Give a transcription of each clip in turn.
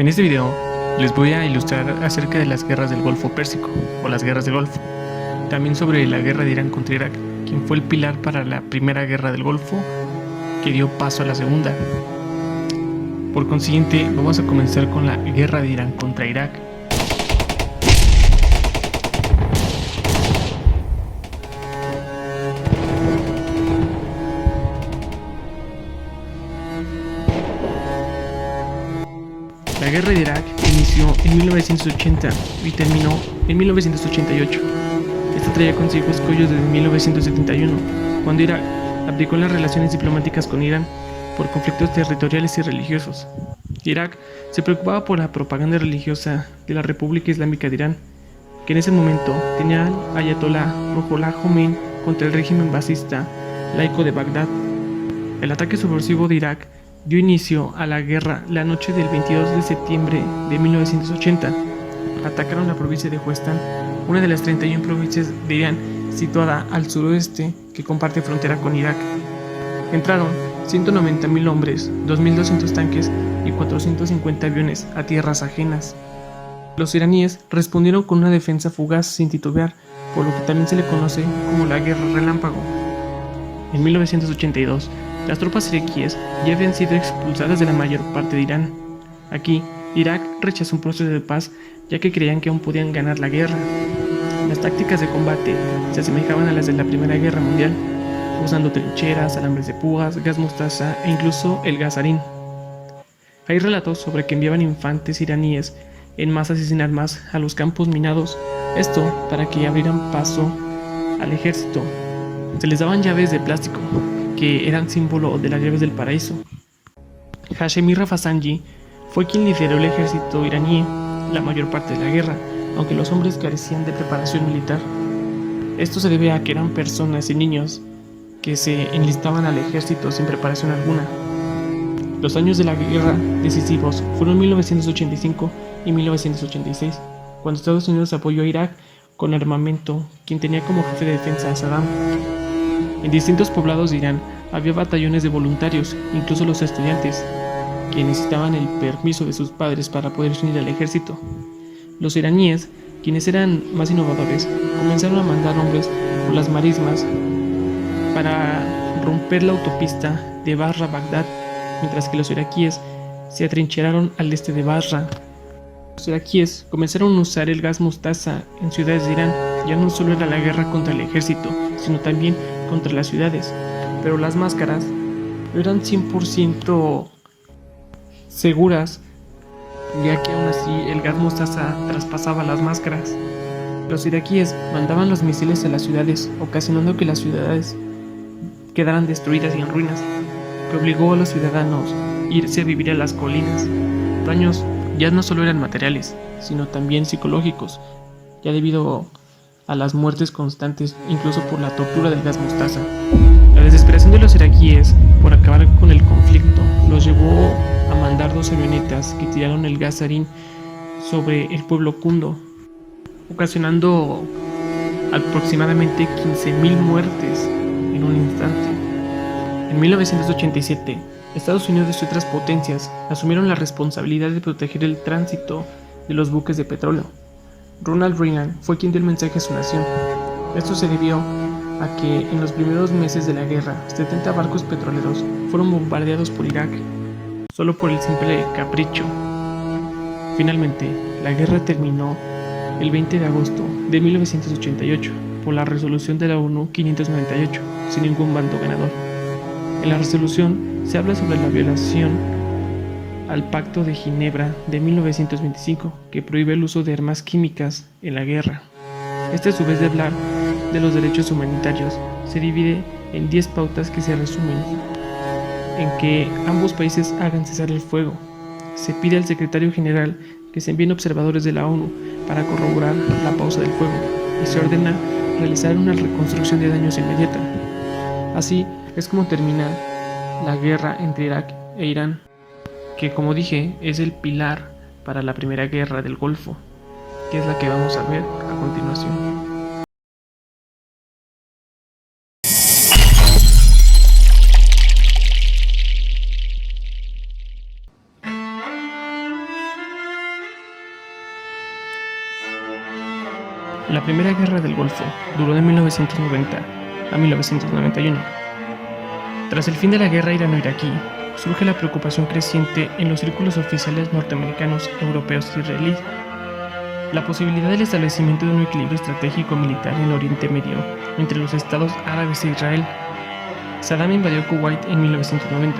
En este video les voy a ilustrar acerca de las guerras del Golfo Pérsico o las guerras del Golfo, también sobre la guerra de Irán contra Irak, quien fue el pilar para la primera guerra del Golfo que dio paso a la segunda. Por consiguiente, vamos a comenzar con la guerra de Irán contra Irak. La guerra de Irak inició en 1980 y terminó en 1988. Esta traía consigo escollos desde 1971, cuando Irak abdicó en las relaciones diplomáticas con Irán por conflictos territoriales y religiosos. Irak se preocupaba por la propaganda religiosa de la República Islámica de Irán, que en ese momento tenía al ayatolá Ruhollah Khomeini contra el régimen basista laico de Bagdad. El ataque subversivo de Irak dio inicio a la guerra la noche del 22 de septiembre de 1980. Atacaron la provincia de Khuzestan, una de las 31 provincias de Irán situada al suroeste que comparte frontera con Irak. Entraron 190.000 hombres, 2.200 tanques y 450 aviones a tierras ajenas. Los iraníes respondieron con una defensa fugaz sin titubear, por lo que también se le conoce como la Guerra Relámpago. En 1982, las tropas iraquíes ya habían sido expulsadas de la mayor parte de Irán. Aquí, Irak rechazó un proceso de paz, ya que creían que aún podían ganar la guerra. Las tácticas de combate se asemejaban a las de la Primera Guerra Mundial, usando trincheras, alambres de púas, gas mostaza e incluso el gas sarín. Hay relatos sobre que enviaban infantes iraníes en masas y sin armas a los campos minados, esto para que abrieran paso al ejército. Se les daban llaves de plástico, que eran símbolo de las llaves del paraíso. Hashemi Rafsanjani fue quien lideró el ejército iraní la mayor parte de la guerra, aunque los hombres carecían de preparación militar. Esto se debe a que eran personas y niños que se enlistaban al ejército sin preparación alguna. Los años de la guerra decisivos fueron 1985 y 1986, cuando Estados Unidos apoyó a Irak con armamento, quien tenía como jefe de defensa a Saddam. En distintos poblados de Irán había batallones de voluntarios, incluso los estudiantes, que necesitaban el permiso de sus padres para poder unir al ejército. Los iraníes, quienes eran más innovadores, comenzaron a mandar hombres por las marismas para romper la autopista de Basra a Bagdad, mientras que los iraquíes se atrincheraron al este de Basra. Los iraquíes comenzaron a usar el gas mostaza en ciudades de Irán. Ya no solo era la guerra contra el ejército, sino también contra las ciudades, pero las máscaras no eran 100% seguras, ya que aún así el gas mostaza traspasaba las máscaras. Los iraquíes mandaban los misiles a las ciudades, ocasionando que las ciudades quedaran destruidas y en ruinas, que obligó a los ciudadanos a irse a vivir a las colinas. Los daños ya no solo eran materiales, sino también psicológicos, ya debido a las muertes constantes, incluso por la tortura del gas mostaza. La desesperación de los iraquíes por acabar con el conflicto los llevó a mandar 2 avionetas que tiraron el gas sarín sobre el pueblo kurdo, ocasionando aproximadamente 15.000 muertes en un instante. En 1987, Estados Unidos y otras potencias asumieron la responsabilidad de proteger el tránsito de los buques de petróleo. Ronald Reagan fue quien dio el mensaje a su nación. Esto se debió a que en los primeros meses de la guerra, 70 barcos petroleros fueron bombardeados por Irak, solo por el simple capricho. Finalmente, la guerra terminó el 20 de agosto de 1988 por la resolución de la ONU 598, sin ningún bando ganador. En la resolución se habla sobre la violación al Pacto de Ginebra de 1925, que prohíbe el uso de armas químicas en la guerra. Este, a su vez de hablar de los derechos humanitarios, se divide en 10 pautas que se resumen en que ambos países hagan cesar el fuego. Se pide al secretario general que se envíen observadores de la ONU para corroborar la pausa del fuego, y se ordena realizar una reconstrucción de daños inmediata. Así es como termina la guerra entre Irak e Irán, que, como dije, es el pilar para la primera guerra del Golfo, que es la que vamos a ver a continuación. La Primera Guerra del Golfo duró de 1990 a 1991. Tras el fin de la guerra irano-iraquí, surge la preocupación creciente en los círculos oficiales norteamericanos, europeos y israelíes. La posibilidad del establecimiento de un equilibrio estratégico militar en Oriente Medio entre los estados árabes e Israel. Saddam invadió Kuwait en 1990.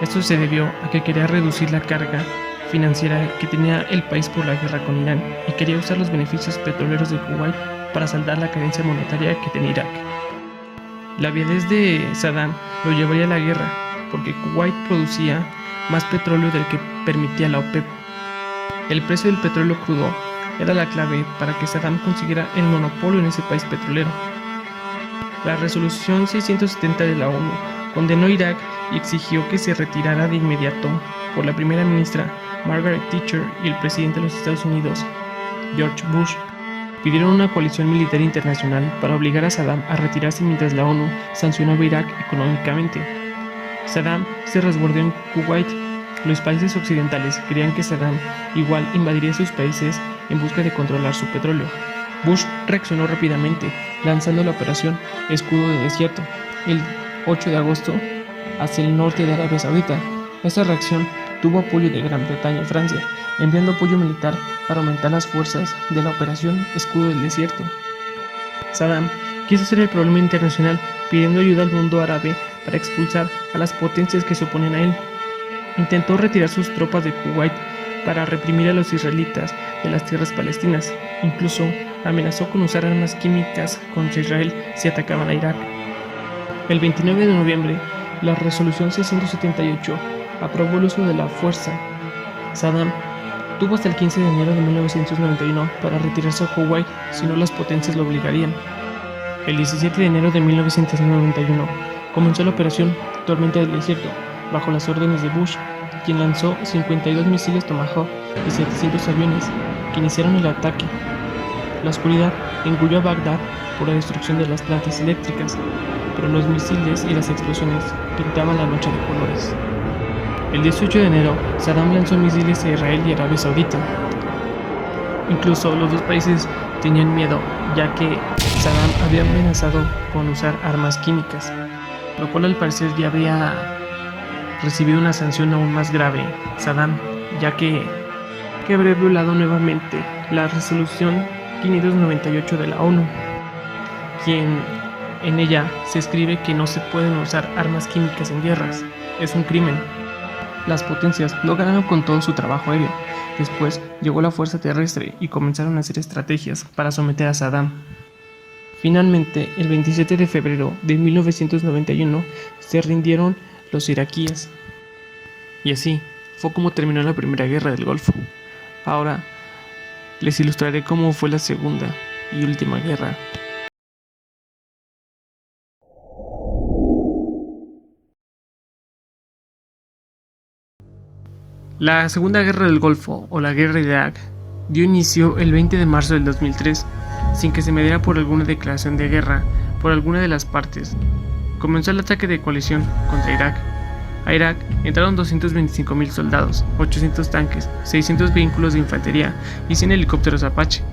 Esto se debió a que quería reducir la carga financiera que tenía el país por la guerra con Irán y quería usar los beneficios petroleros de Kuwait para saldar la carencia monetaria que tenía Irak. La avidez de Saddam lo llevaría a la guerra, porque Kuwait producía más petróleo del que permitía la OPEP. El precio del petróleo crudo era la clave para que Saddam consiguiera el monopolio en ese país petrolero. La resolución 670 de la ONU condenó a Irak y exigió que se retirara de inmediato por la primera ministra Margaret Thatcher y el presidente de los Estados Unidos, George Bush. Pidieron una coalición militar internacional para obligar a Saddam a retirarse mientras la ONU sancionaba a Irak económicamente. Saddam se resguardó en Kuwait. Los países occidentales creían que Saddam igual invadiría sus países en busca de controlar su petróleo. Bush reaccionó rápidamente, lanzando la operación Escudo de Desierto el 8 de agosto hacia el norte de Arabia Saudita. Esta reacción tuvo apoyo de Gran Bretaña y Francia, enviando apoyo militar para aumentar las fuerzas de la operación Escudo del Desierto. Saddam quiso ser el problema internacional, pidiendo ayuda al mundo árabe para expulsar a las potencias que se oponen a él. Intentó retirar sus tropas de Kuwait para reprimir a los israelitas de las tierras palestinas. Incluso amenazó con usar armas químicas contra Israel si atacaban a Irak. El 29 de noviembre, la resolución 678 aprobó el uso de la fuerza. Saddam tuvo hasta el 15 de enero de 1991 para retirarse a Kuwait, si no las potencias lo obligarían. El 17 de enero de 1991 comenzó la operación Tormenta del Desierto, bajo las órdenes de Bush, quien lanzó 52 misiles Tomahawk y 700 aviones, que iniciaron el ataque. La oscuridad engulló a Bagdad por la destrucción de las plantas eléctricas, pero los misiles y las explosiones pintaban la noche de colores. El 18 de enero, Saddam lanzó misiles a Israel y Arabia Saudita. Incluso los dos países tenían miedo, ya que Saddam había amenazado con usar armas químicas, lo cual al parecer ya había recibido una sanción aún más grave, Saddam, ya que habría violado nuevamente la resolución 598 de la ONU, quien en ella se escribe que no se pueden usar armas químicas en guerras, es un crimen. Las potencias no ganaron con todo su trabajo aéreo. Después llegó la fuerza terrestre y comenzaron a hacer estrategias para someter a Saddam. Finalmente, el 27 de febrero de 1991 se rindieron los iraquíes. Y así fue como terminó la Primera Guerra del Golfo. Ahora les ilustraré cómo fue la segunda y última guerra. La Segunda Guerra del Golfo, o la Guerra de Irak, dio inicio el 20 de marzo del 2003, sin que se mediara por alguna declaración de guerra por alguna de las partes. Comenzó el ataque de coalición contra Irak. A Irak entraron 225.000 soldados, 800 tanques, 600 vehículos de infantería y 100 helicópteros Apache.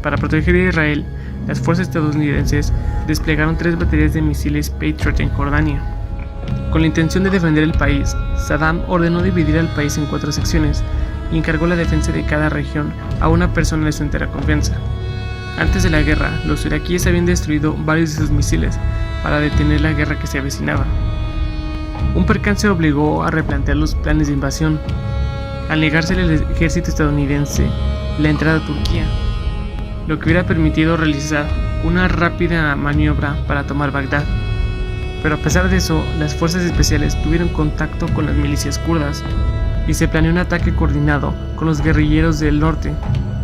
Para proteger a Israel, las fuerzas estadounidenses desplegaron 3 baterías de misiles Patriot en Jordania. Con la intención de defender el país, Saddam ordenó dividir al país en 4 secciones y encargó la defensa de cada región a una persona de su entera confianza. Antes de la guerra, los iraquíes habían destruido varios de sus misiles para detener la guerra que se avecinaba. Un percance obligó a replantear los planes de invasión, al negarse al ejército estadounidense la entrada a Turquía, lo que hubiera permitido realizar una rápida maniobra para tomar Bagdad. Pero a pesar de eso, las fuerzas especiales tuvieron contacto con las milicias kurdas y se planeó un ataque coordinado con los guerrilleros del norte,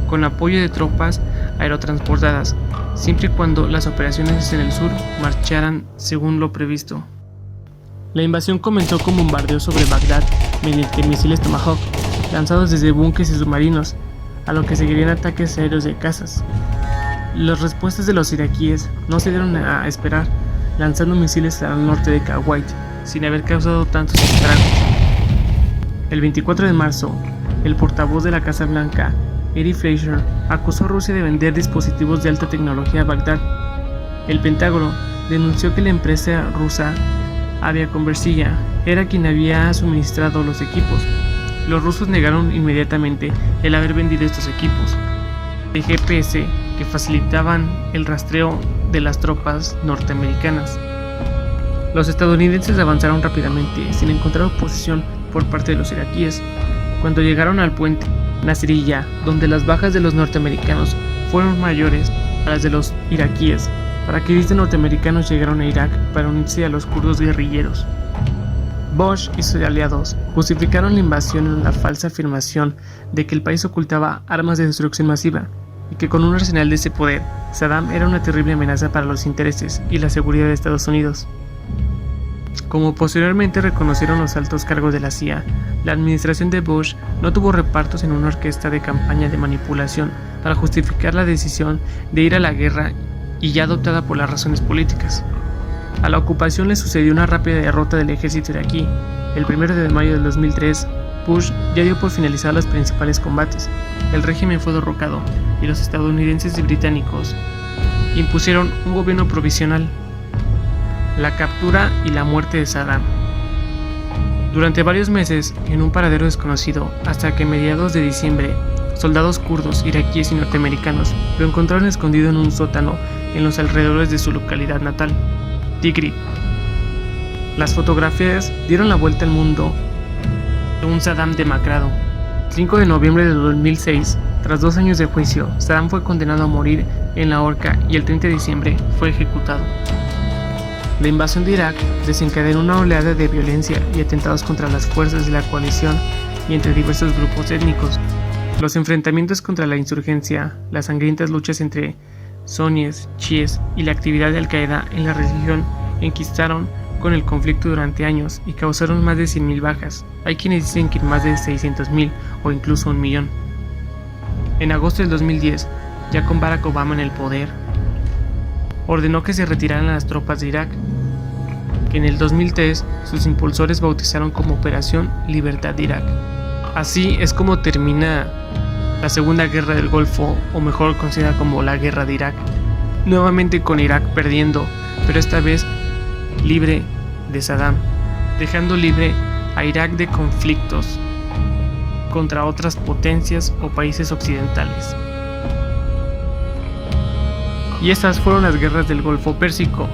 con apoyo de tropas aerotransportadas, siempre y cuando las operaciones en el sur marcharan según lo previsto. La invasión comenzó con bombardeos sobre Bagdad mediante misiles Tomahawk, lanzados desde búnkeres y submarinos, a lo que seguirían ataques aéreos de cazas. Las respuestas de los iraquíes no se dieron a esperar, lanzando misiles al norte de Kuwait, sin haber causado tantos estragos. El 24 de marzo, el portavoz de la Casa Blanca, Eddie Fleischer, acusó a Rusia de vender dispositivos de alta tecnología a Bagdad. El Pentágono denunció que la empresa rusa Aviaconversilla era quien había suministrado los equipos. Los rusos negaron inmediatamente el haber vendido estos equipos de GPS que facilitaban el rastreo de las tropas norteamericanas. Los estadounidenses avanzaron rápidamente sin encontrar oposición por parte de los iraquíes. Cuando llegaron al puente Nasiriyah, donde las bajas de los norteamericanos fueron mayores a las de los iraquíes, paracaidistas norteamericanos llegaron a Irak para unirse a los kurdos guerrilleros. Bush y sus aliados justificaron la invasión en la falsa afirmación de que el país ocultaba armas de destrucción masiva y que con un arsenal de ese poder, Saddam era una terrible amenaza para los intereses y la seguridad de Estados Unidos. Como posteriormente reconocieron los altos cargos de la CIA, la administración de Bush no tuvo repartos en una orquesta de campaña de manipulación para justificar la decisión de ir a la guerra y ya adoptada por las razones políticas. A la ocupación le sucedió una rápida derrota del ejército iraquí. El 1 de mayo del 2003, Bush ya dio por finalizados los principales combates. El régimen fue derrocado y los estadounidenses y británicos impusieron un gobierno provisional. La captura y la muerte de Saddam. Durante varios meses, en un paradero desconocido, hasta que a mediados de diciembre, soldados kurdos, iraquíes y norteamericanos lo encontraron escondido en un sótano en los alrededores de su localidad natal, Tikrit. Las fotografías dieron la vuelta al mundo de un Saddam demacrado. El 5 de noviembre de 2006, tras 2 años de juicio, Saddam fue condenado a morir en la horca y el 30 de diciembre fue ejecutado. La invasión de Irak desencadenó una oleada de violencia y atentados contra las fuerzas de la coalición y entre diversos grupos étnicos. Los enfrentamientos contra la insurgencia, las sangrientas luchas entre suníes, chiíes y la actividad de Al-Qaeda en la región enquistaron con el conflicto durante años y causaron más de 100.000 bajas. Hay quienes dicen que más de 600.000 o incluso 1.000.000. En agosto del 2010, ya con Barack Obama en el poder, ordenó que se retiraran las tropas de Irak, que en el 2003 sus impulsores bautizaron como Operación Libertad de Irak. Así es como termina la Segunda Guerra del Golfo, o mejor conocida como la Guerra de Irak, nuevamente con Irak perdiendo, pero esta vez libre de Saddam, dejando libre a Irak de conflictos contra otras potencias o países occidentales. Y estas fueron las guerras del Golfo Pérsico,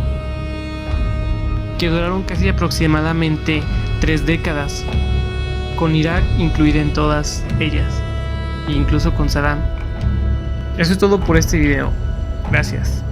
que duraron casi aproximadamente 3 décadas, con Irak incluida en todas ellas, e incluso con Saddam. Eso es todo por este video. Gracias.